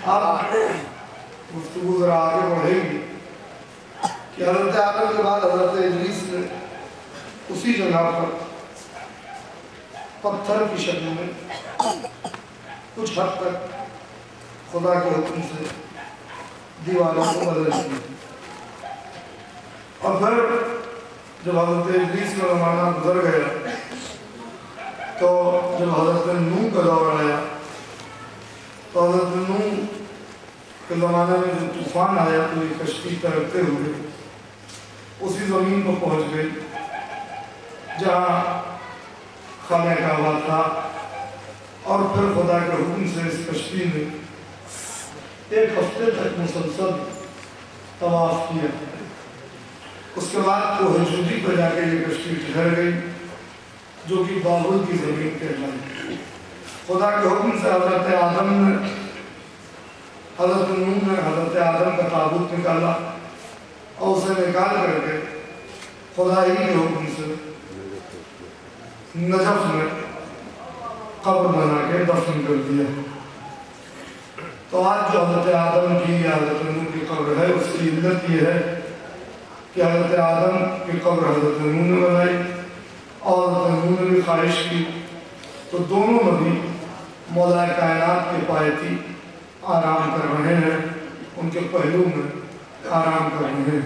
اب گفتگو ذرا آگے بڑھے گی کہ حضرت آدم کے بعد حضرت ادریس نے اسی جگہ پر پتھر کی شکل میں کچھ حد تک خدا کے حکم سے دیواروں کو بدل کی. اور پھر جب حضرت ادریس کا زمانہ گزر گیا تو جب حضرت نوح کا دور آیا تو حضرت نوح کے زمانے میں جو طوفان آیا تو یہ کشتی تیرتے ہوئے اسی زمین کو پہنچ گئی جہاں خانہ کعبہ تھا. اور پھر خدا کے حکم سے اس کشتی نے 1 ہفتے تک مسلسل طواف کیا. اس کے بعد کوہ جودی پر جا کے یہ کشتی ٹھہر گئی جو کہ بابل کی زمین کہلائی. خدا کے حکم سے حضرت آدم نے حضرت نوح نے حضرت آدم کا تابوت نکالا اور اسے نکال کر کے خدا ہی کے حکم سے نجف میں قبر بنا کے دفن کر دیا. تو آج جو حضرت آدم کی یا حضرت نوح کی قبر ہے اس کی علت یہ ہے کہ حضرت آدم کی قبر حضرت نوح نے بنائی اور حضرت نوح نے بھی خواہش کی تو دونوں نبی مولا کائنات کے پایتی آرام کر رہے ہیں, ان کے پہلو میں آرام کر رہے ہیں.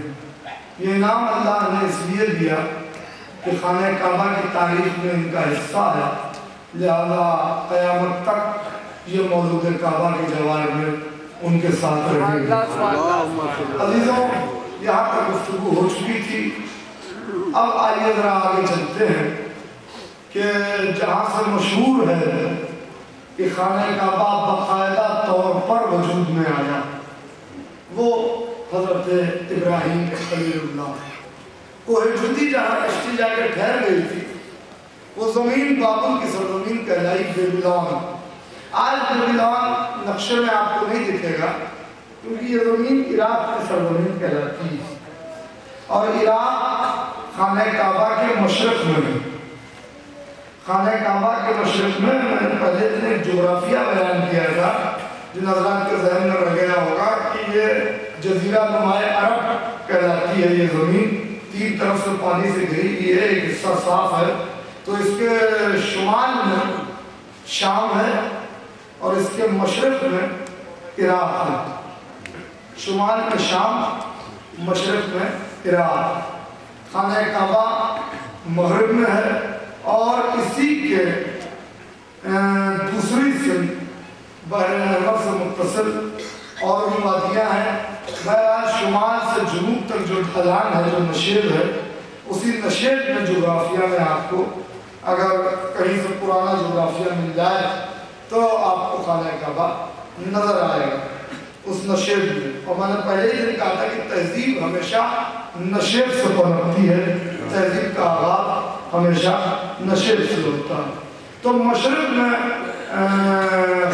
یہ انعام اللہ نے اس لیے دیا کہ خانہ کعبہ کی تاریخ میں ان کا حصہ ہے, لہذا قیامت تک یہ موجود کعبہ کے جوار میں ان کے ساتھ رہے گا. عزیزوں, یہاں پر گفتگو ہو چکی تھی, اب آئیے ذرا آگے چلتے ہیں کہ جہاں سے مشہور ہے کہ خانہ کعبہ باقاعدہ طور پر وجود میں آیا وہ حضرت ابراہیم خلیل اللہ. کوہ جودی جہاں کشتی جا کے ٹھہر گئی تھی وہ زمین بابل کی سرزمین کہلائی بیبلون. آج بیبلون نقشے میں آپ کو نہیں دکھے گا کیونکہ یہ زمین عراق کی سرزمین کہلاتی ہے اور عراق خانہ کعبہ کے مشرق میں ہے. خانہ کعبہ کے مشرق میں نے پہلے دن ایک جغرافیہ بیان کیا تھا جن حضرات کے ذہن میں رہ گیا ہوگا کہ یہ جزیرہ نمائے عرب کہلاتی ہے. یہ زمین 3 طرف سے پانی سے گھری ہوئی ہے, ایک حصہ صاف ہے تو اس کے شمال میں شام ہے اور اس کے مشرق میں عراق ہے. شمال میں شام, مشرق میں عراق. خانہ کعبہ مغرب میں ہے اور اسی کے دوسری سمت بحر احمر سے متصل اور بھی وادیاں ہیں. بہرحال شمال سے جنوب تک جو ڈھلان ہے, جو نشیب ہے, اسی نشیب میں جغرافیہ میں آپ کو اگر کہیں سے پرانا جغرافیہ مل جائے تو آپ کو خانہ کعبہ نظر آئے گا اس نشیب میں. اور میں نے پہلے ہی کہا تھا کہ تہذیب ہمیشہ نشیب سے پنپتی ہے, تہذیب کا آغاز ہمیشہ نشیب سے ہوتا ہے. تو مشرق میں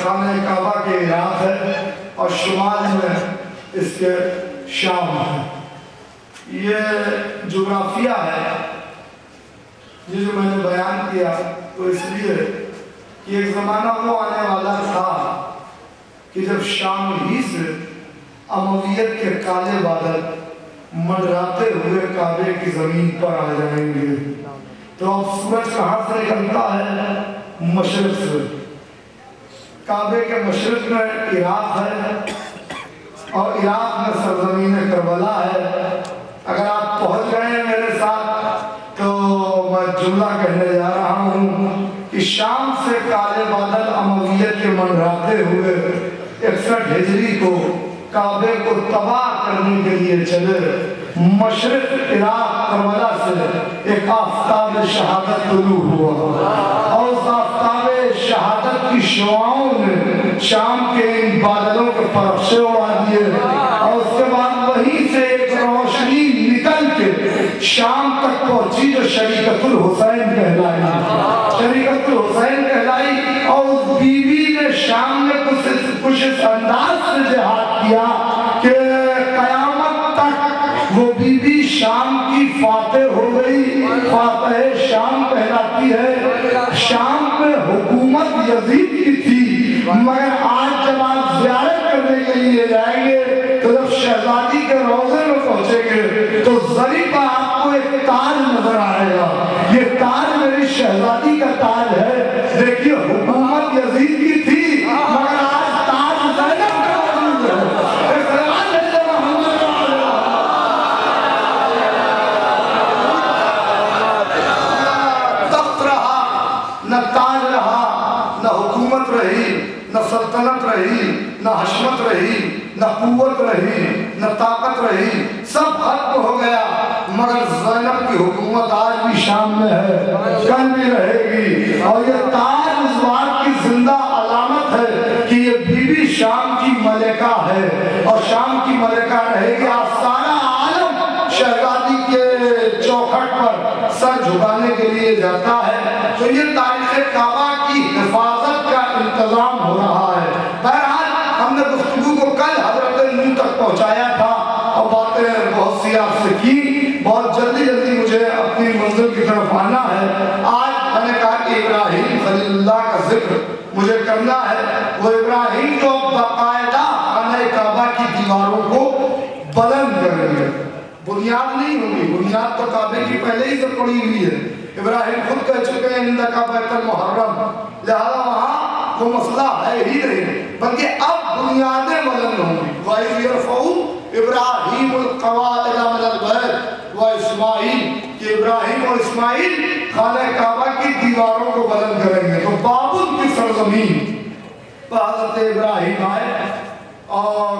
خانہ کعبہ کے عراق ہے اور شمال میں اس کے شام ہے. یہ جغرافیہ ہے یہ جو میں نے بیان کیا تو اس لیے کہ ایک زمانہ وہ آنے والا تھا کہ جب شام ہی سے امویت کے کالے بادل منڈراتے ہوئے کعبے کی زمین پر آ جائیں گے. تو اب سورج کہاں سے نکلتا ہے؟ مشرق سے. کعبے کے مشرق میں عراق ہے اور عراق میں سرزمین کربلا ہے. اگر آپ پہنچ گئے ہیں میرے ساتھ تو میں جملہ کہنے جا رہا ہوں کہ شام سے کالے بادل امویت کے منڈراتے ہوئے 61 ہجری کو کعبے کو تباہ کرنے کے لیے چلے. مشرق عراق کربلا سے ایک آفتاب شہادت طلوع ہوا اور اس آفتاب شہادت کی شعاؤں نے شام کے ان بادلوں کے پرخشے اڑا دیے اور اس کے بعد وہیں سے ایک روشنی نکل کے شام تک پہنچی جو شریعت الحسین کہلائی. شریعت الحسین کہلائی اور اس بیوی نے شام میں کچھ اس انداز سے جہاد کیا کہ قیامت تک وہ بیوی شام کی فاتح ہو گئی. فاتح شام کہلاتی ہے. شام میں حکومت یزید کی تھی مگر آج جب آپ زیارت کرنے لیے جائیں گے تو جب شہزادی کے روضے میں پہنچیں گے تو زری پر آپ کو ایک تاج نظر آئے گا. یہ تاج میری شہزادی کا تاج ہے. دیکھیے حکومت یزید کی تھی مگر آج تاج زینب کا موجود ہے. تخت رہا نہ تاج رہا نہ حکومت رہی نہ سلطنت رہی نہ حشمت رہی نہ قوت رہی نہ طاقت رہی. سب ختم ہو گیا مگر زینب کی حکومت آج بھی شام میں ہے, کل بھی رہے گی. اور یہ تاج اس بات کی زندہ علامت ہے کہ یہ بی بی شام کی ملکہ ہے اور شام کی ملکہ رہے گی. آپ سارا عالم شہزادی کے چوکھٹ پر سر جھکانے کے لیے جاتا ہے. تو یہ تاریخ کعبہ کی حفاظت کا انتظام ہو رہا ہے. بہرحال ہم نے گفتگو کو کل حضرت نوح تک پہنچایا تھا اور باتیں بہت سی آپ سے کی. بہت جلدی مجھے اپنی منزل کی طرف آنا ہے. آج میں نے کہا کہ ابراہیم خلیل اللہ کا ذکر مجھے کرنا ہے. وہ ابراہیم جو باقاعدہ خانہ کعبہ کی دیواروں کو بلند کر رہی ہے. بنیاد نہیں ہوگی, بنیاد تو کعبے کی پہلے ہی سے پڑی ہوئی ہے. ابراہیم خود کہہ چکے ہیں اِنَّکَ بَیْتَ الْمُحَرَّمْ, لہذا وہاں کوئی مسئلہ ہے ہی نہیں, بلکہ اب بنیادیں بلند ہوں گی. وَإِذْ يَرْفَعُ إِبْرَاهِيمُ الْقَوَاعِدَ مِنَ الْبَيْتِ وَإِسْمَاعِيلُ, کہ ابراہیم اور اسماعیل خانہ کعبہ کی دیواروں کو بلند کریں گے. تو بابل کی سرزمین پر حضرت ابراہیم آئے اور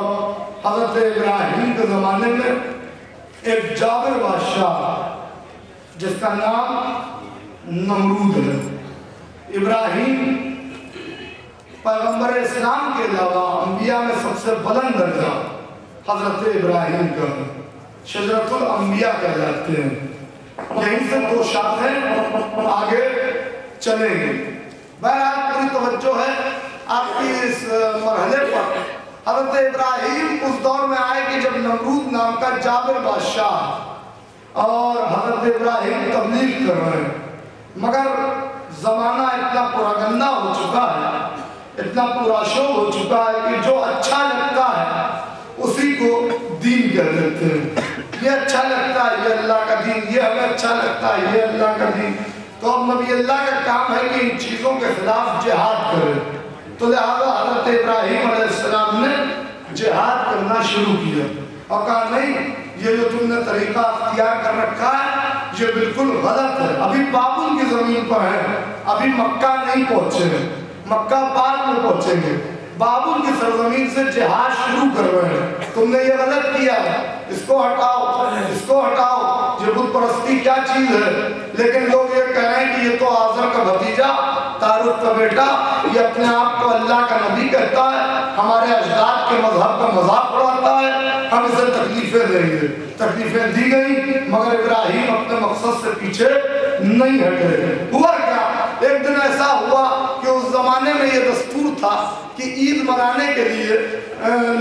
حضرت ابراہیم کے زمانے میں ایک جابر بادشاہ جس کا نام نمرود ہے. ابراہیم پیغمبر اسلام کے علاوہ انبیاء میں سب سے بلند درجہ حضرت ابراہیم کا شجرۃ الانبیاء کہلاتے ہیں. یہیں سے دو شاخیں آگے چلیں گے. بہرحال پوری توجہ ہے آپ کی اس مرحلے پر. حضرت ابراہیم اس دور میں آئے کہ جب نمرود نام کا جابر بادشاہ اور حضرت ابراہیم تبلیغ کر رہے ہیں, مگر زمانہ اتنا پراگندہ ہو چکا ہے, اتنا پراشو ہو چکا ہے کہ جو اچھا لگتا ہے اسی کو دین کہہ دیتے ہیں. یہ اچھا لگتا ہے یہ اللہ کا دین, یہ ہمیں اچھا لگتا ہے یہ اللہ کا دین. تو اب نبی اللہ کا کام ہے کہ ان چیزوں کے خلاف جہاد کرے. تو لہذا حضرت ابراہیم علیہ السلام نے جہاد کرنا شروع کیا اور کہا نہیں, یہ جو تم نے طریقہ اختیار کر رکھا ہے یہ بالکل غلط ہے. ابھی بابل کی زمین پر ہے, ابھی مکہ نہیں پہنچے ہیں, مکہ بعد میں پہنچیں گے. بابل کی سرزمین سے جہاد شروع کر رہے ہیں, تم نے یہ غلط کیا, اس کو ہٹاؤ, اس کو ہٹاؤ, یہ بت پرستی کیا چیز ہے. لیکن لوگ یہ کہہ رہے ہیں کہ یہ تو آزر کا بھتیجا, تاروت کا بیٹا, یہ اپنے آپ کو اللہ کا نبی کہتا ہے, ہمارے اجداد کے مذہب کا مذاق اڑاتا ہے, ہم اسے تکلیفیں دیں گے. تکلیفیں دی گئی مگر ابراہیم اپنے مقصد سے پیچھے نہیں ہٹے. ہوا کیا, ایک دن ایسا ہوا کہ اس زمانے میں یہ دستور تھا کہ عید منانے کے لیے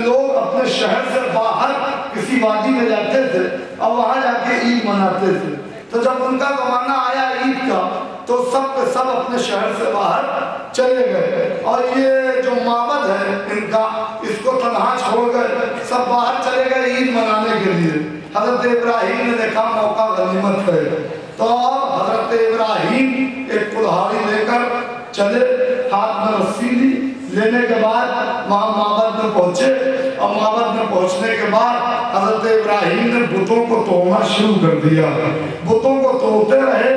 لوگ اپنے شہر سے باہر کسی وادی میں جاتے تھے اور وہاں جا کے عید مناتے تھے. تو جب ان کا زمانہ آیا عید کا تو سب کے سب اپنے شہر سے باہر چلے گئے اور یہ جو معبد ہے ان کا, اس کو تنہا چھوڑ گئے, سب باہر چلے گئے عید منانے کے لیے. حضرت ابراہیم نے دیکھا موقع غنیمت ہے تو حضرت ابراہیم ایک کلہاڑی لے کر چلے, ہاتھ میں رسی لی, لینے کے بعد وہاں معبد میں پہنچے اور معبد میں پہنچنے کے بعد حضرت ابراہیم نے بتوں کو توڑنا شروع کر دیا. بتوں کو توڑتے رہے,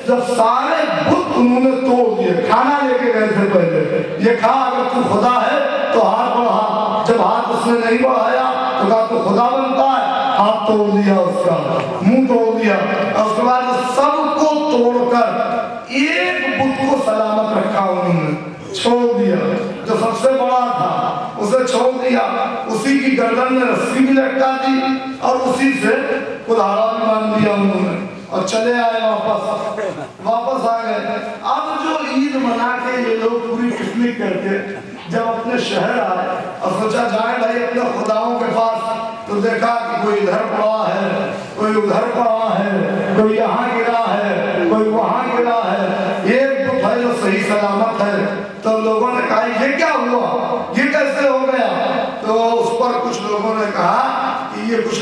جب سارے بت انہوں نے توڑ دیے. کھانا لے کے گئے تھے پہلے, یہ کھا اگر تو خدا ہے تو ہاتھ بڑھا. جب ہاتھ اس نے نہیں بڑھایا تو کہا تو خدا بنتا ہے, ہاتھ توڑ دیا, اس کا منہ توڑ دیا. اور اس کے بعد سب کو توڑ کر ایک بت کو سلامت رکھا انہوں نے, چھوڑ دیا. جو سب سے بڑا تھا اسے چھوڑ دیا, اسی کی گردن میں رسی بھی لٹکا دی اور اسی سے کلہاڑا بھی باندھ دیا انہوں نے اور چلے آئے واپس آ گئے. اب جو عید منا کے یہ لوگ پوری پکنک کر کے جب اپنے شہر آئے اور سوچا جائیں بھائی اپنے خداؤں کے پاس, تو دیکھا کہ کوئی ادھر پڑا ہے, کوئی ادھر پڑا ہے, کوئی یہاں گرا ہے, کوئی وہاں گرا ہے, ایک بت ہے جو صحیح سلامت ہے. تو لوگوں نے کہا یہ کیا ہوا, یہ کیسے ہو گیا؟ تو اس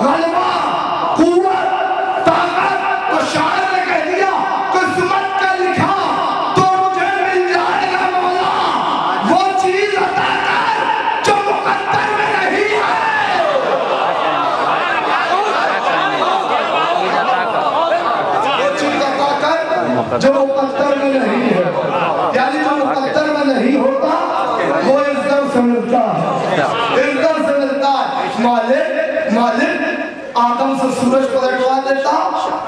غلبہ، قوت، طاقت، تو شاعر نے کہہ دیا قسمت کا لکھا تو مجھے مل جائے گا مولا، وہ چیز عطا کر جو مقدر میں نہیں ہے۔ وہ چیز عطا کر جو مقدر میں نہیں ہے، یعنی جو مقدر میں نہیں ہوتا وہ عزت سے ملتا ہے، عزت سے ملتا ہے۔ مالک آدم سے سورج پلٹوا دیتا،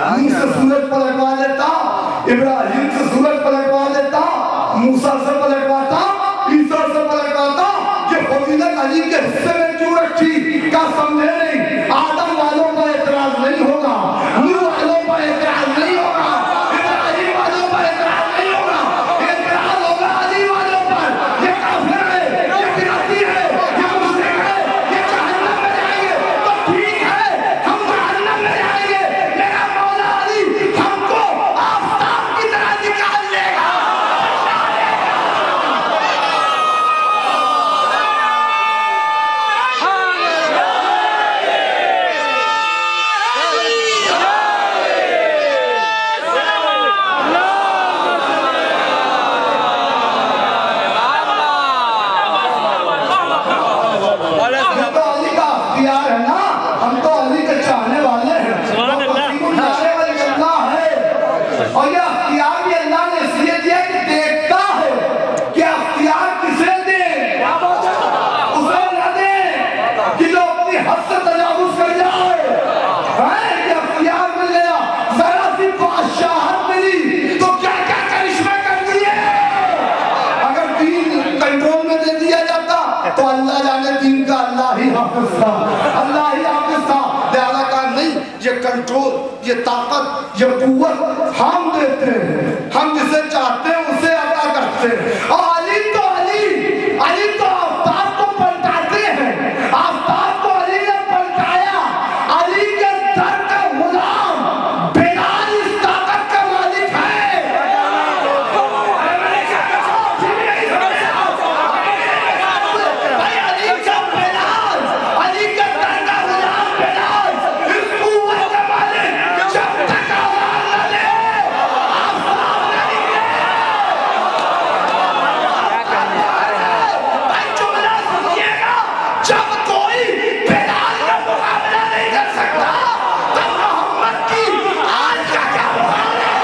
نوح سے سورج پلٹوا دیتا، ابراہیم سے سورج پلٹوا دیتا، موسیٰ سے پلٹواتا، عیسیٰ سے پلٹواتا، یہ فضیلت علی کے حصے میں کیوں رکھی؟ کیا سمجھے نہیں؟ آدم والوں پر اعتراض نہیں ہوگا، نوح والوں پر اعتراض نہیں ہوگا، ابراہیم والوں پر اعتراض نہیں ہوگا، اعتراض ہوگا علی والوں پر۔ یہ کافر ہے، یہ بدعتی ہے، یہ مشرک ہے، یہ جہنم میں جائیں گے تو ٹھیک ہے، ہم جہنم میں جائیں گے، میرا مولا علی ہم کو آفتاب کی طرح نکال لے گا۔ ہم تو علی کا اختیار ہے نا، ہم تو علی کے چاہنے والے ہیں، وہ وسیم الجلال والی اللہ ہے، اور یہ اختیار بھی اللہ نے اس لیے دیا کہ دیکھتا ہے کہ اختیار کسے دیں، اسے نہ دیں کہ جو اپنی حد سے تجاوز کر جائے۔ یہ اختیار مل گیا، ذرا سی بادشاہت ملی تو کیا کیا کرشمے کر دیے۔ اگر دین کنٹرول میں دے دیا جاتا تو اللہ جانے دین کا اللہ ہی حافظ تھا، اللہ ہی حافظ تھا۔ لہذا کہا نہیں، یہ کنٹرول، یہ طاقت، یہ قوت ہم دیتے ہیں، ہم جسے چاہتے ہیں اسے عطا کرتے ہیں۔ اور علی تو آفتاب کو پلٹاتے ہیں، آفتاب کو علی نے پلٹایا۔ علی کے در کا غلام بلال اس طاقت کا مالک ہے۔ علی کا بلال، علی کا در کا غلام بلال اس قوت کا مالک، جب تک آواز نہ دے آفتاب نہیں ہے۔ بھائی جملہ سنیے گا، جب کوئی بلال کا مقابلہ نہیں کر سکتا تو محمد کی آج کا کیا مقابلہ ہے؟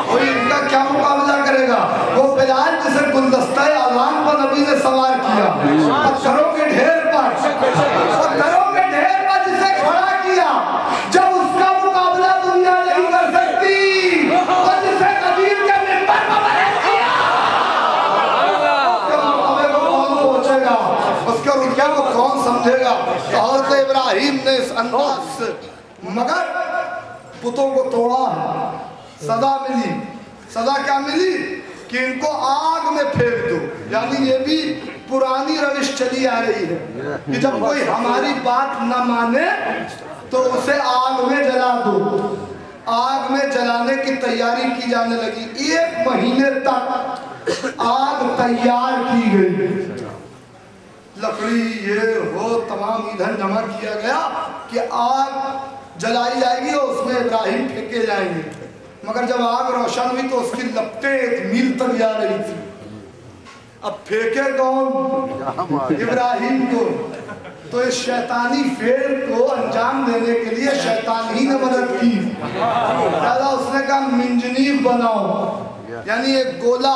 کوئی ان کا کیا مقابلہ کرے گا؟ وہ بلال جسے گلدستہ اذان پر نبی نے سوار کیا، پتھروں کے ڈھیر پر جسے کھڑا کیا، جب اس کا مقابلہ دنیا نہیں کر سکتی تو جسے قدیر کے منبر پر بیٹھ کیا، اس کے مقابلے کو کون پہنچے گا؟ اس کے رتبے کو کون سمجھے گا؟ تو حضرت ابراہیم نے اس انداز سے مگر بتوں کو توڑا ہے۔ سزا ملی، سزا کیا ملی؟ کہ ان کو آگ میں پھینک دو، یعنی یہ بھی پرانی روش چلی آ رہی ہے کہ جب کوئی ہماری بات نہ مانے تو اسے آگ میں جلا دو۔ آگ میں جلانے کی تیاری کی جانے لگی، 1 مہینے تک آگ تیار کی گئی، لکڑی یہ وہ تمام ایندھن جمع کیا گیا کہ آگ جلائی جائے گی اور اس میں ابراہیم پھینکے جائیں گے۔ مگر جب آگ روشن ہوئی تو اس کی لپٹیں 1 میل تک جا رہی تھی۔ اب پھینکے کون؟ ابراہیم کو۔ تو اس شیطانی فعل کو انجام دینے کے لیے شیطان ہی نے مدد کی، لہذا اس نے کہا منجنیق بناؤ، یعنی ایک گولا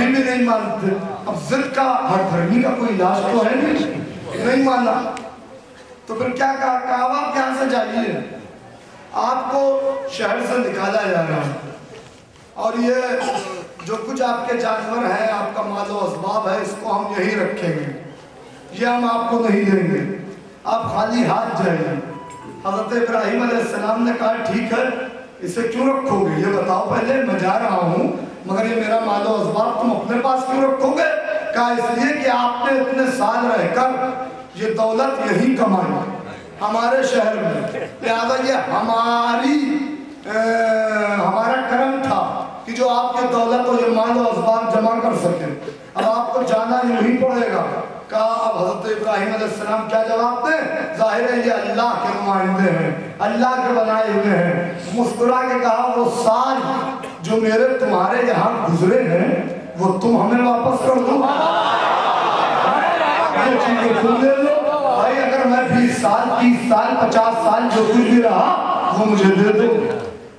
ابھی بھی نہیں مانتے. اب ضد کا ہر دھرمی کا کوئی علاج تو ہے نہیں مانا. تو پھر کیا کہا آپ یہاں سے جائیے, آپ کو شہر سے نکالا جا رہا ہے, اور یہ جو کچھ آپ کے جانور ہیں, آپ کا مال و اسباب ہے, اس کو ہم یہی رکھیں گے, یہ ہم آپ کو نہیں دیں گے, آپ خالی ہاتھ جائیے. حضرت ابراہیم علیہ السلام نے کہا ٹھیک ہے, اسے کیوں رکھو گے, یہ بتاؤ پہلے, میں جا رہا ہوں مگر یہ میرا مال و اسباب تم اپنے پاس کیوں رکھو گے؟ کہا اس لیے کہ آپ نے اتنے سال رہ کر یہ دولت یہی کمائی ہمارے شہر میں, لہذا یہ ہمارا کرم تھا کہ جو آپ کے دولت اور یہ مال و اسباب جمع کر سکے, اب آپ کو جانا یوں ہی پڑے گا. کہا اب حضرت ابراہیم علیہ السلام کیا جواب دیں؟ ظاہر ہے یہ اللہ کے نمائندے ہیں, اللہ کے بنائے ہوئے ہیں. مسکرا کے کہا وہ سال جو میرے تمہارے یہاں گزرے ہیں وہ تم ہمیں واپس کر دو, یہ چیزیں تم دے دو بھائی. اگر میں 20 سال 30 سال 50 سال جو کچھ بھی رہا وہ مجھے دے دو,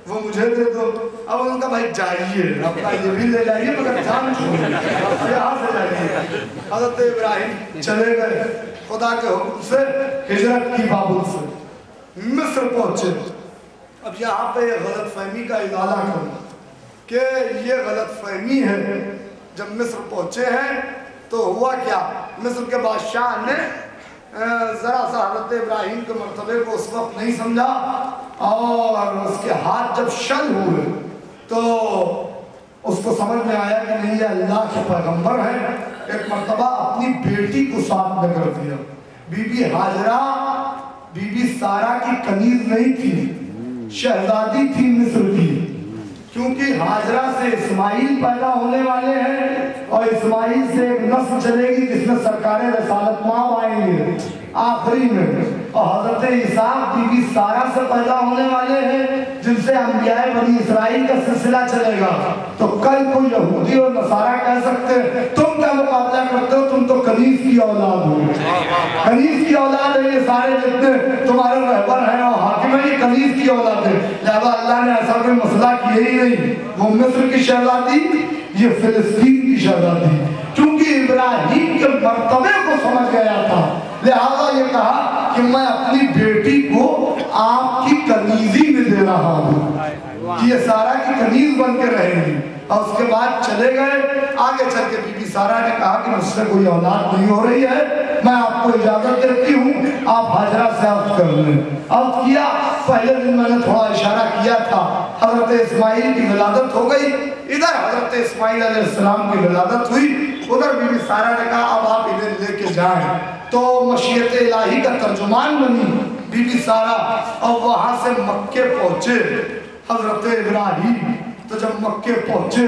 وہ مجھے دے دو. اب ان کا بھائی جائیے, اپنا یہ بھی لے جائیے مگر جان چھوڑیے, یہاں سے جائیے. حضرت ابراہیم چلے گئے, خدا کے حکم سے ہجرت کی بابل سے مصر پہنچے. اب یہاں پہ غلط فہمی کا ازالہ کروں کہ یہ غلط فہمی ہے. جب مصر پہنچے ہیں تو ہوا کیا, مصر کے بادشاہ نے ذرا سا حضرت ابراہیم کے مرتبے کو اس وقت نہیں سمجھا, اور اس کے ہاتھ جب شل ہوئے تو اس کو سمجھ میں آیا کہ نہیں یہ اللہ کے پیغمبر ہیں. ایک مرتبہ اپنی بیٹی کو ساتھ میں کر دیا. بی بی ہاجرہ بی بی سارا کی کنیز نہیں تھی, شہزادی تھی مصر کی, کیونکہ ہاجرہ سے اسماعیل پیدا ہونے والے ہیں, اور اسماعیل سے ایک نسل چلے گی جس میں سرکار رسالت ماں آئیں گے آخری میں, اور حضرت اسحاق بی بی سارا سے پیدا ہونے والے ہیں جن سے انبیاء بنی اسرائیل کا سلسلہ چلے گا. تو کل کو یہودی اور نصارہ کہہ سکتے تم کیا مقابلہ کرتے ہو, تم تو کنیز کی اولاد ہو, کنیز کی اولاد ہے, یہ سارے جتنے تمہارے رہبر ہیں اور حاکم ہیں یہ کنیز کی اولاد ہے. لہذا اللہ نے ایسا کوئی مسئلہ کیا ہی نہیں, وہ مصر کی شہزادی, یہ فلسطین کی شہزادی, کیونکہ ابراہیم کے مرتبے کو سمجھ گیا تھا. لہذا یہ کہا کہ میں اپنی بیٹی کو آپ کی کنیزی میں دے رہا ہوں کہ یہ سارا کی کنیز بن کے رہیں گی. اور اس کے بعد چلے گئے. آگے چل کے بی بی سارا نے کہا کہ مجھ سے کوئی اولاد نہیں ہو رہی ہے, میں آپ کو اجازت دیتی ہوں آپ ہاجرہ سے عقد کر لیں. عقد کیا. پہلے دن میں نے تھوڑا اشارہ کیا تھا, حضرت اسماعیل کی ولادت ہو گئی. ادھر حضرت اسماعیل علیہ السلام کی ولادت ہوئی, ادھر بی بی سارا نے کہا اب آپ انہیں لے کے جائیں. تو مشیت الہی کا ترجمان بنی بی بی سارا, اور وہاں سے مکے پہنچے حضرت ابراہیم. تو جب مکے پہنچے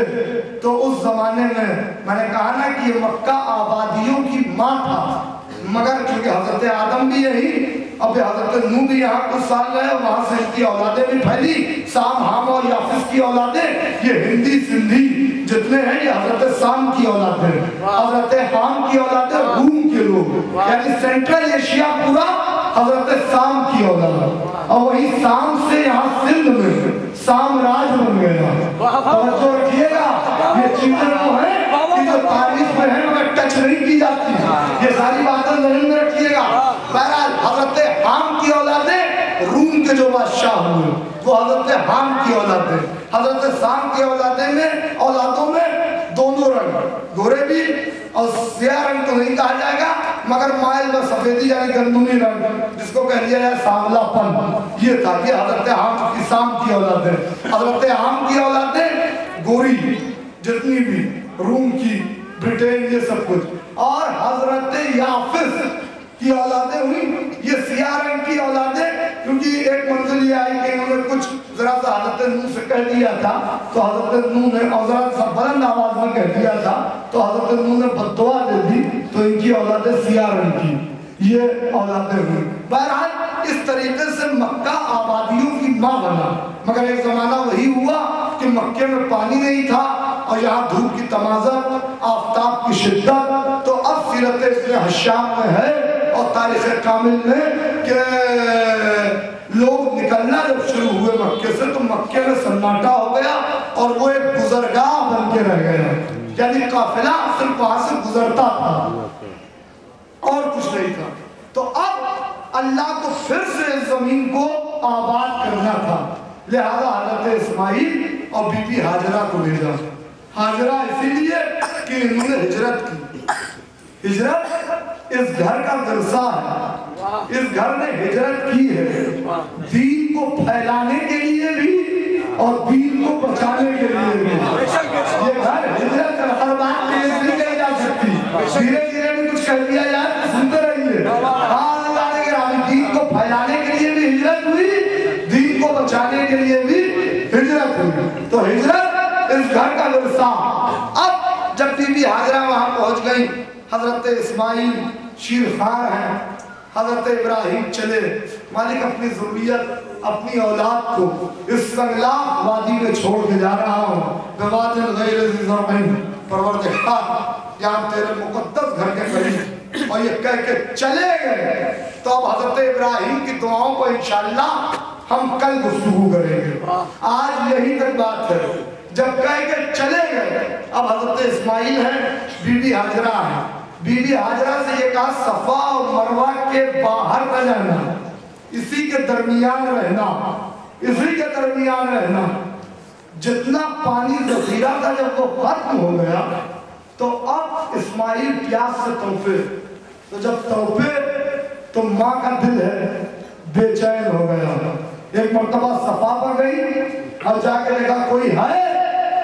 تو اس زمانے میں نے کہا نا کہ یہ مکہ آبادیوں کی ماں تھا, مگر چونکہ حضرت آدم بھی یہی, اب حضرت نوح بھی یہاں کچھ سال رہے, وہاں سے ان کی اولادیں بھی پھیلی, سام ہام اور یافس کی اولادیں, یہ ہندی سندھی جتنے ہیں یہ حضرت سام کی اولادیں, حضرت حام کی اولادیں روم کے لوگ, یعنی سینٹرل ایشیا پورا حضرت سام کی اولاد. اور وہی سام سے یہاں سندھ میں سام راج بن گیا. توجہ رکھیے گا, یہ چیزیں وہ ہیں کہ جو تاریخ میں ہیں مگر ٹچ نہیں کی جاتی, یہ ساری باتیں ذہن میں رکھیے گا. بہرحال حضرت حام کی اولادیں روم کے جو بادشاہ ہوئے وہ حضرت حام کی اولادیں. حضرت سام کی اولادوں میں دونوں رنگ, گورے بھی اور سیاہ رنگ تو نہیں کہا جائے گا مگر مائل و سفیدی یعنی گندمی رنگ, جس کو کہہ لیا جائے سانولا پن, یہ تھا. یہ حضرت حام کی سام کی اولادیں. حضرت حام کی اولادیں گوری جتنی بھی, روم کی, برٹین, یہ سب کچھ. اور حضرت یافس کی اولادیں ہوئی, یہ سیاہ رنگ کی اولادیں, کیونکہ ایک منزل یہ آئی کہ انہوں نے کچھ ذرا سا حضرت نوح سے کہہ دیا تھا, تو حضرت نوح نے اور ذرا سا بلند آواز میں کہہ دیا تھا, تو حضرت نوح نے بددعا دے دی, تو ان کی اولادیں سیاہ رنگ کی, یہ اولادیں ہوئی. بہرحال اس طریقے سے مکہ آبادیوں کی ماں بنا. مگر ایک زمانہ وہی ہوا کہ مکے میں پانی نہیں تھا اور یہاں دھوپ کی تمازت, آفتاب کی شدت. تو اب سیرت ابن حشام میں ہے اور تاریخ کامل میں کہ لوگ نکلنا جب شروع ہوئے مکے سے تو مکے میں سناٹا ہو گیا اور وہ ایک گزرگاہ بن کے رہ گیا. یعنی قافلہ صرف وہاں سے گزرتا تھا اور کچھ نہیں تھا. تو اب اللہ کو پھر سے اس زمین کو آباد کرنا تھا, لہذا حضرت اسماعیل اور بی بی ہاجرہ کو بھیجا. ہاجرہ اسی لیے کہ انہوں نے ہجرت کی. ہجرت اس گھر کا ورثہ ہے, اس گھر نے ہجرت کی ہے دین کو پھیلانے کے لیے بھی اور دین کو بچانے کے لیے بھی. یہ گھر ہجرت ہر بات تیز نہیں کہی جا سکتی, دھیرے دھیرے بھی کچھ کہہ دیا جائے سنتے رہیے. دین کو پھیلانے کے لیے بھی ہجرت ہوئی, دین کو بچانے کے لیے بھی ہجرت ہوئی. تو ہجرت اس گھر کا ورثہ. اب جب بی بی ہاجرہ وہاں پہنچ گئی, حضرت اسماعیل شیرخوار ہیں, حضرت ابراہیم چلے, مالک اپنی ضروریت اپنی اولاد کو اس سنگلاخ وادی میں چھوڑ کے جا رہا ہوں. بواد غیر ذی زرعین, پروردگار یہاں تیرے مقدس گھر کے قریب, اور یہ کہہ کے چلے گئے. تو اب حضرت ابراہیم کی دعاؤں کو انشاءاللہ ہم کل گفتگو کریں گے. آج یہی تک بات ہے. جب کہہ کے چلے گئے, اب حضرت اسماعیل ہیں, بی بی ہاجرہ ہیں. بی بی ہاجرہ سے یہ کہا صفا اور مروہ کے باہر نہ جانا, اسی کے درمیان رہنا, اسی کے درمیان رہنا. جتنا پانی ذخیرہ تھا جب وہ ختم ہو گیا تو اب اسماعیل پیاس سے تڑپے. تو جب تڑپے تو ماں کا دل ہے بے چین ہو گیا. ایک مرتبہ صفا پر گئی اور جا کے دیکھا کوئی ہے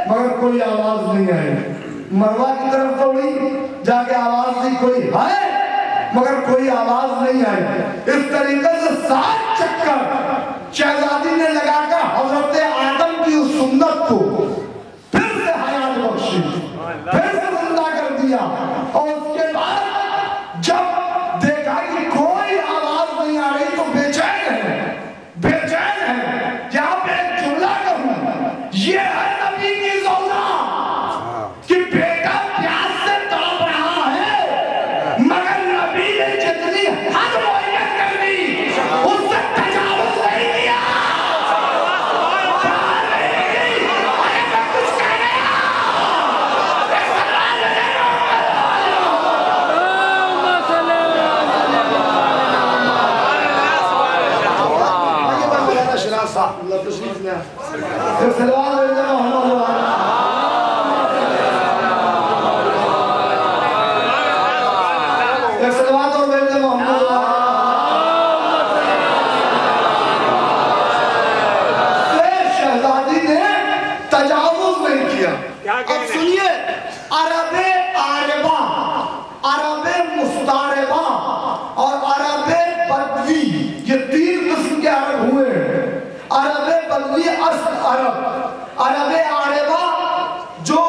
مگر کوئی آواز نہیں آئی. مروہ کی طرف دوڑی, جا کے آواز دی کوئی ہے مگر کوئی آواز نہیں آئی. اس طریقے سے 7 چکر شہزادی نے لگا کر حضرت آدم کی اس سنت کو پھر سے حیات بخشی, پھر سے زندہ کر دیا. اور اس کے بعد جب دیکھا کہ کوئی آواز نہیں آ رہی تو بے چین ہے, بے چین ہے. یہاں پہ ایک جملہ کہوں, یہ ہے نبی کی زوجہ کہ بیٹا پیاس سے تڑپ رہا ہے مگر نبی نے جتنی حد معین کر دی اس سے تجاوز نہیں کیا. شہزادی نے تجاوز نہیں کیا. اب سنیے, عرب عاربہ, عرب مستعربہ اور عرب بدوی, یہ 3 قسم کے عرب ہوئے ہیں. عرب بدوی اصل عرب, عرب عاربہ جو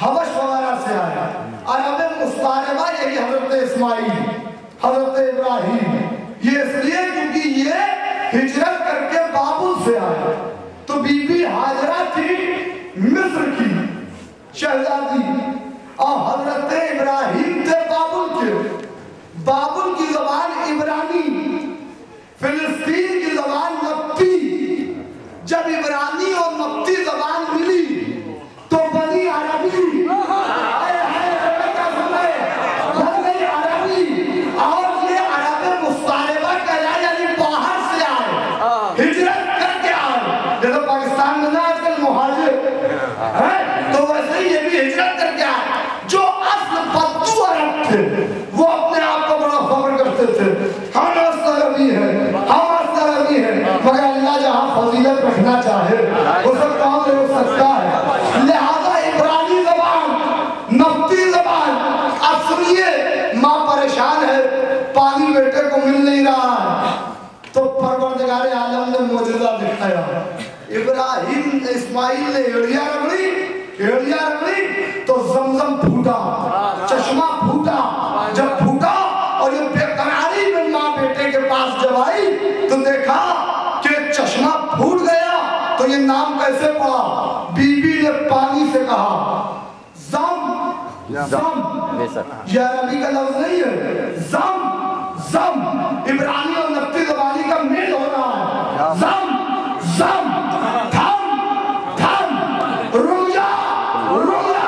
حبش وغیرہ سے آیا, عرب مستعربہ یہی حضرت اسماعیل, حضرت ابراہیم. یہ اس لیے کیونکہ یہ ہجرت کر کے بابل سے آیا. تو بی بی ہاجرہ تھی مصر کی شہزادی اور حضرت ابراہیم تھے بابل کے. بابل کی زبان عبرانی, فلسطین کی زبان نبطی. جب عبرانی اور نبطی زبان ملی تو بنی عربی بن گئی عربی, اور یہ عرب مستعربہ کہلایا, یعنی باہر سے آئے, ہجرت کر کے آئے. جیسے پاکستان میں نا آج کل مہاجر ہیں, تو ویسے ہی یہ بھی ہجرت کر کے آئے. جو اصل بدو عرب تھے وہ اپنے آپ کو بڑا فخر کرتے تھے, ہم عربی ہیں, ہم عربی ہیں, مگر اللہ جہاں فضیلت رکھنا چاہے اسے کام نہیں ہو سکتا ہے. لہذا عبرانی زبان, نبطی زبان. اب سنیے, ماں پریشان ہے, پانی بیٹے کو مل نہیں رہا ہے, تو پروردگار عالم نے معجزہ دکھایا. ابراہیم اسماعیل نے ایڑیاں رگڑی تو زمزم پھوٹا, چشمہ پھوٹا. جب پھوٹا اور یہ بے قراری میں ماں بیٹے کے پاس جب آئی تو دیکھا کہ چشمہ پھوٹ گیا. تو یہ نام کیسے پڑا؟ بی بی نے پانی سے کہا زم زم, یہ عربی کا لفظ نہیں ہے, زم زم. عبرانی اور نبطی زبانی کا میل ہو رہا ہے. زم زم, تھم تھم, رک جا رک جا.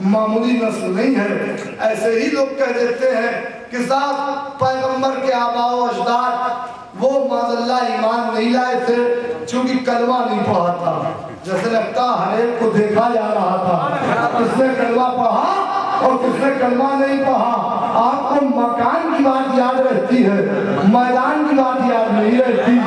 معمولی نسل نہیں ہے۔ ایسے ہی لوگ کہہ دیتے ہیں کہ صاحب پیغمبر کے آباء و اجداد وہ معاذ اللہ ایمان نہیں لائے تھے چونکہ کلمہ نہیں پڑھا تھا۔ جیسے لگتا ہر ایک کو دیکھا جا رہا تھا، کس نے کلمہ پڑھا اور کس نے کلمہ نہیں پڑھا۔ آپ کو مکان کی بات یاد رہتی ہے، میدان کی بات یاد نہیں رہتی۔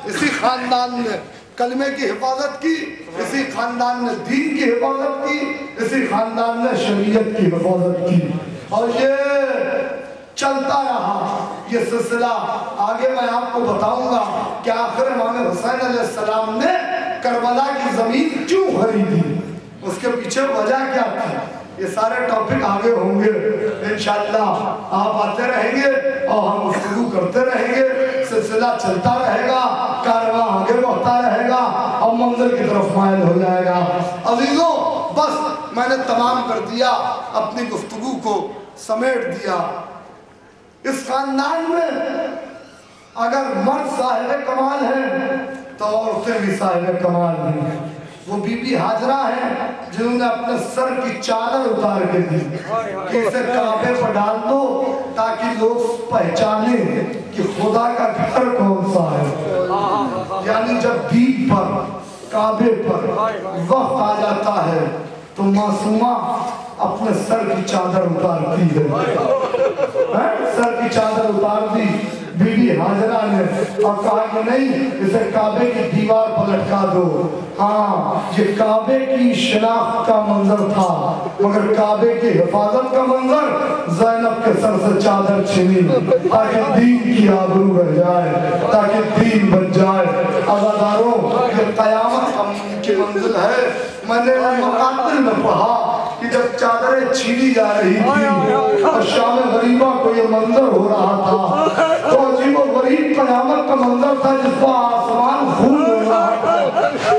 اسی خاندان نے کلمے کی حفاظت کی، اسی خاندان نے دین کی حفاظت کی، اسی خاندان نے شریعت کی حفاظت کی، اور یہ چلتا رہا یہ سلسلہ۔ آگے میں آپ کو بتاؤں گا کہ آخر امام حسین علیہ السلام نے کربلا کی زمین کیوں خریدی، اس کے پیچھے وجہ کیا تھی۔ یہ سارے ٹاپک آگے ہوں گے انشاءاللہ، آپ آتے رہیں گے اور ہم گفتگو کرتے رہیں گے، سلسلہ چلتا رہے گا، کارواں آگے بڑھتا رہے گا اور منظر کی طرف مائل ہو جائے گا۔ عزیزوں بس میں نے تمام کر دیا، اپنی گفتگو کو سمیٹ دیا۔ اس خاندان میں اگر مرد صاحب کمال ہیں تو عورتیں بھی صاحب کمال ہیں۔ وہ بی بی حاجرہ ہیں جنہوں نے اپنے سر کی چادر اتار کے دی کہ اسے کعبے پر ڈال دو تاکہ لوگ پہچانیں کہ خدا کا گھر کون سا ہے۔ یعنی جب دین پر کعبے پر وقت آ جاتا ہے تو معصومہ اپنے سر کی چادر اتارتی ہے، سر کی چادر اتار دی بی بی حاجرہ نے اور کہا کہ نہیں اسے کعبے کی دیوار پر لٹکا دو۔ ہاں یہ کعبے کی شناخت کا منظر تھا مگر کعبے کی حفاظت کا منظر زینب کے سر سے چادر چھینی تاکہ دین کی آبرو رہ جائے، تاکہ دین بن جائے۔ عزاداروں یہ قیامت کی منزل ہے۔ میں نے مقاتل میں پڑھا کہ جب چادریں چھینی جا رہی تھی اور شام غریبہ کو یہ منظر ہو رہا تھا تو عجیب و غریب قیامت کا منظر تھا جس پر آسمان خون ہو رہا تھا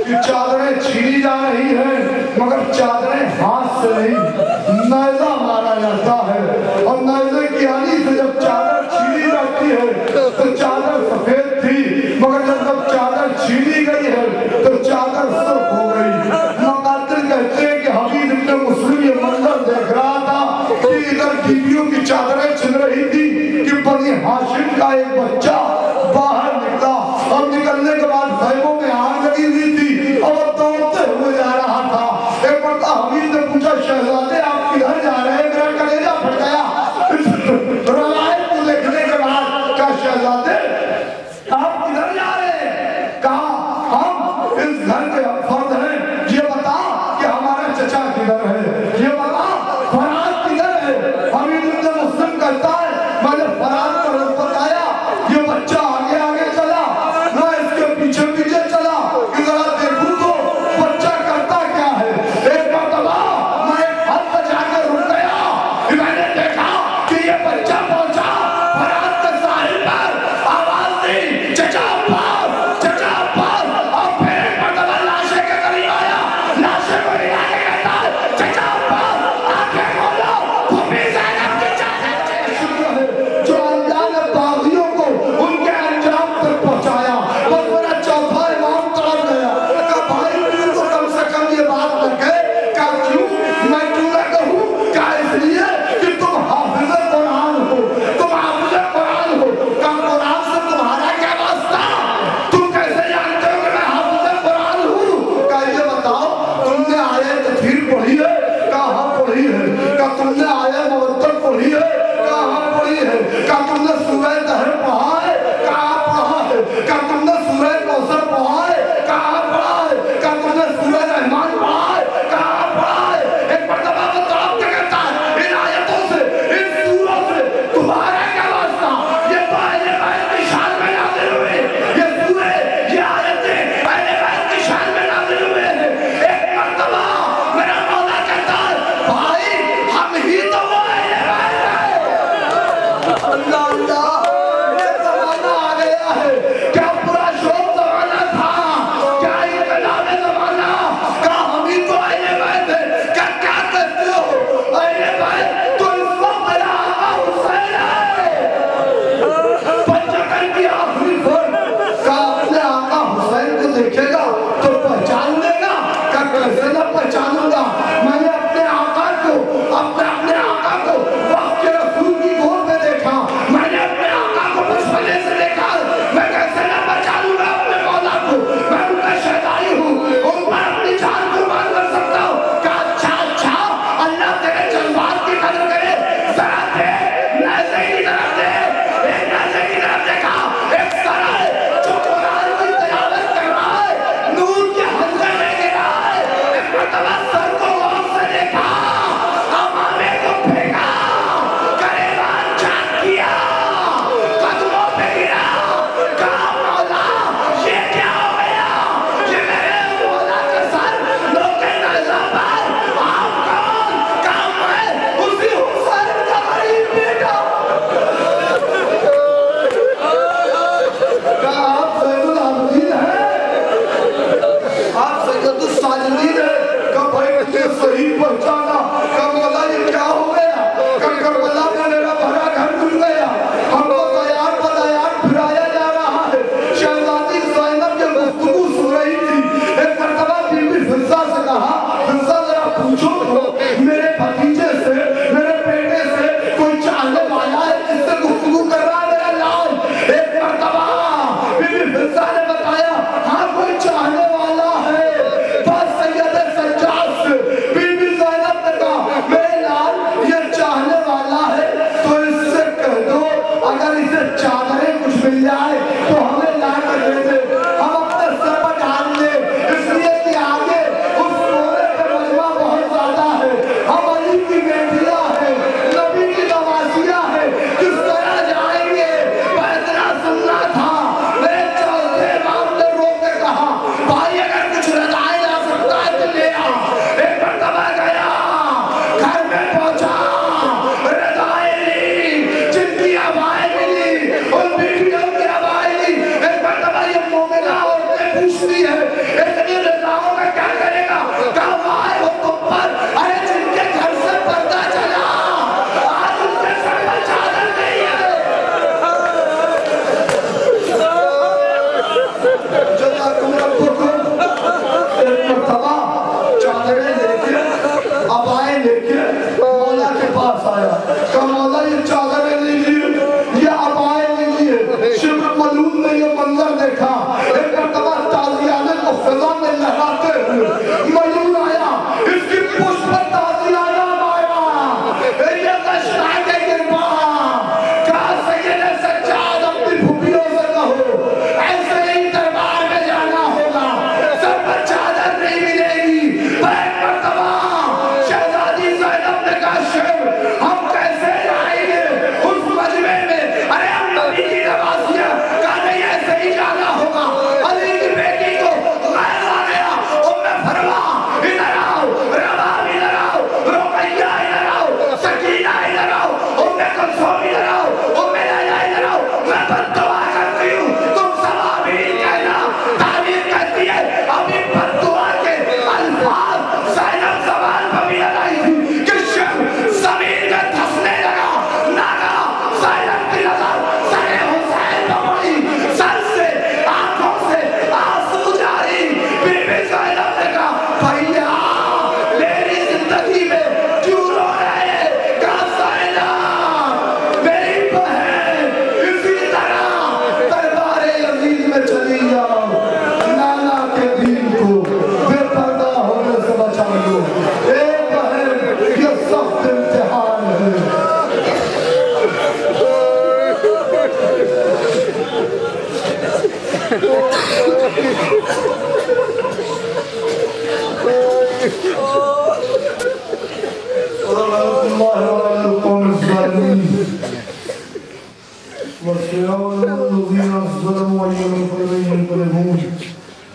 کہ چادریں چھینی جا رہی ہیں مگر چادریں ہاتھ سے نہیں نیزہ مارا جاتا ہے، اور نیزے کی آلی سے جب چادر چھینی جاتی ہے تو چادر سفید تھی مگر جب چادر چھینی گئی ہے تو چادر سرخ ہو گئی۔ مقاتل کہتے ہیں کہ حبیب ابن مسلم یہ منظر دیکھ رہا تھا کہ ادھر بیویوں کی چادریں چھن رہی تھی کہ بنی ہاشم کا ایک بچہ باہر نکلا اور نکلنے کے بعد خیموں میں آگ لگی ہوئی تھی اور وہ دوڑتے ہوئے جا رہا تھا۔ ایک مرتبہ حبیب نے پوچھا شہزادے آپ کدھر جا رہے ہیں؟ میرا کلیجہ پھٹ گیا روایت کو دیکھنے کے بعد۔ کہا شہزادے آپ کدھر جا رہے ہیں؟ کہا ہم اس گھر کے فرد ہیں، یہ بتا کہ ہمارا چچا کدھر ہے، یہ بتا فرات کدھر ہے۔ حبیب ابن مسلم کہتا ہے میں نے فرات کا رب بتایا، یہ بچہ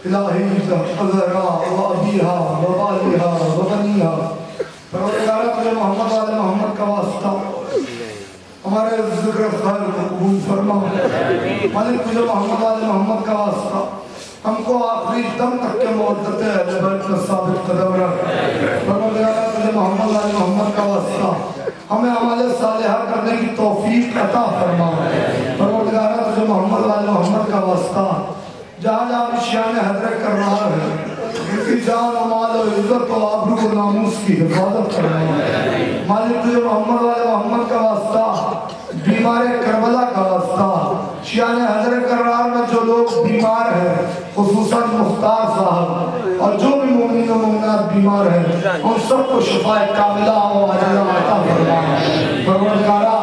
الہی ازرا و ابیہا و بالیہا و بنیہا پروردگارہ تجھے محمد والے محمد کا واسطہ ہمارے ذکر خیر کو قبول فرما مالک تجھے محمد والے محمد کا واسطہ ہم کو آخری دم تک کے معدت اہل بیت میں ثابت قدم رکھ پروردگارہ تجھے محمد والے محمد کا واسطہ ہمیں عمل صالحہ کرنے کی توفیق عطا فرما پروردگارہ تجھے محمد والے محمد کا واسطہ جہاں جہاں شان حضرت کر رہا ہے ان کی جان و مال و عزت و آبرو و ناموس کی حفاظت کرنا مالک تجھے محمد والے محمد کا واسطہ بیمار کربلا کا واسطہ شان حضرت کرار میں جو لوگ بیمار ہیں خصوصاً مختار صاحب اور جو بھی مومنین و مومنات بیمار ہیں ان سب کو شفاء کاملہ و عاجلہ عطا فرما پروردگارہ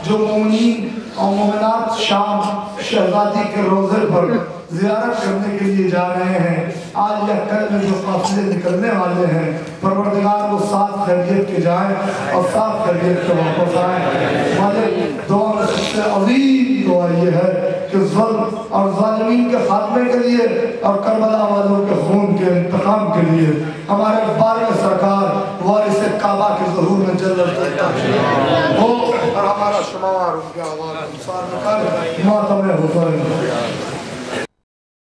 جو مومنین اور مومنات شام شہزادی کے روزے پر زیارت کرنے کے لیے جا رہے ہیں آج یا کل میں جو قافلے نکلنے والے ہیں پروردگار وہ ساتھ خیریت کے جائیں اور ساتھ خیریت کے واپس آئیں مالک دعا میں سب سے عظیم دعا یہ ہے کہ ظلم اور ظالمین کے خاتمے کے لیے اور کربلا والوں کے خون کے انتقام کے لیے ہمارے بارہ سرکار وارث کعبہ کے ظہور میں جلت ہو اور ہمارا شمار ان کے آواز انصار میں کر ماتم حسین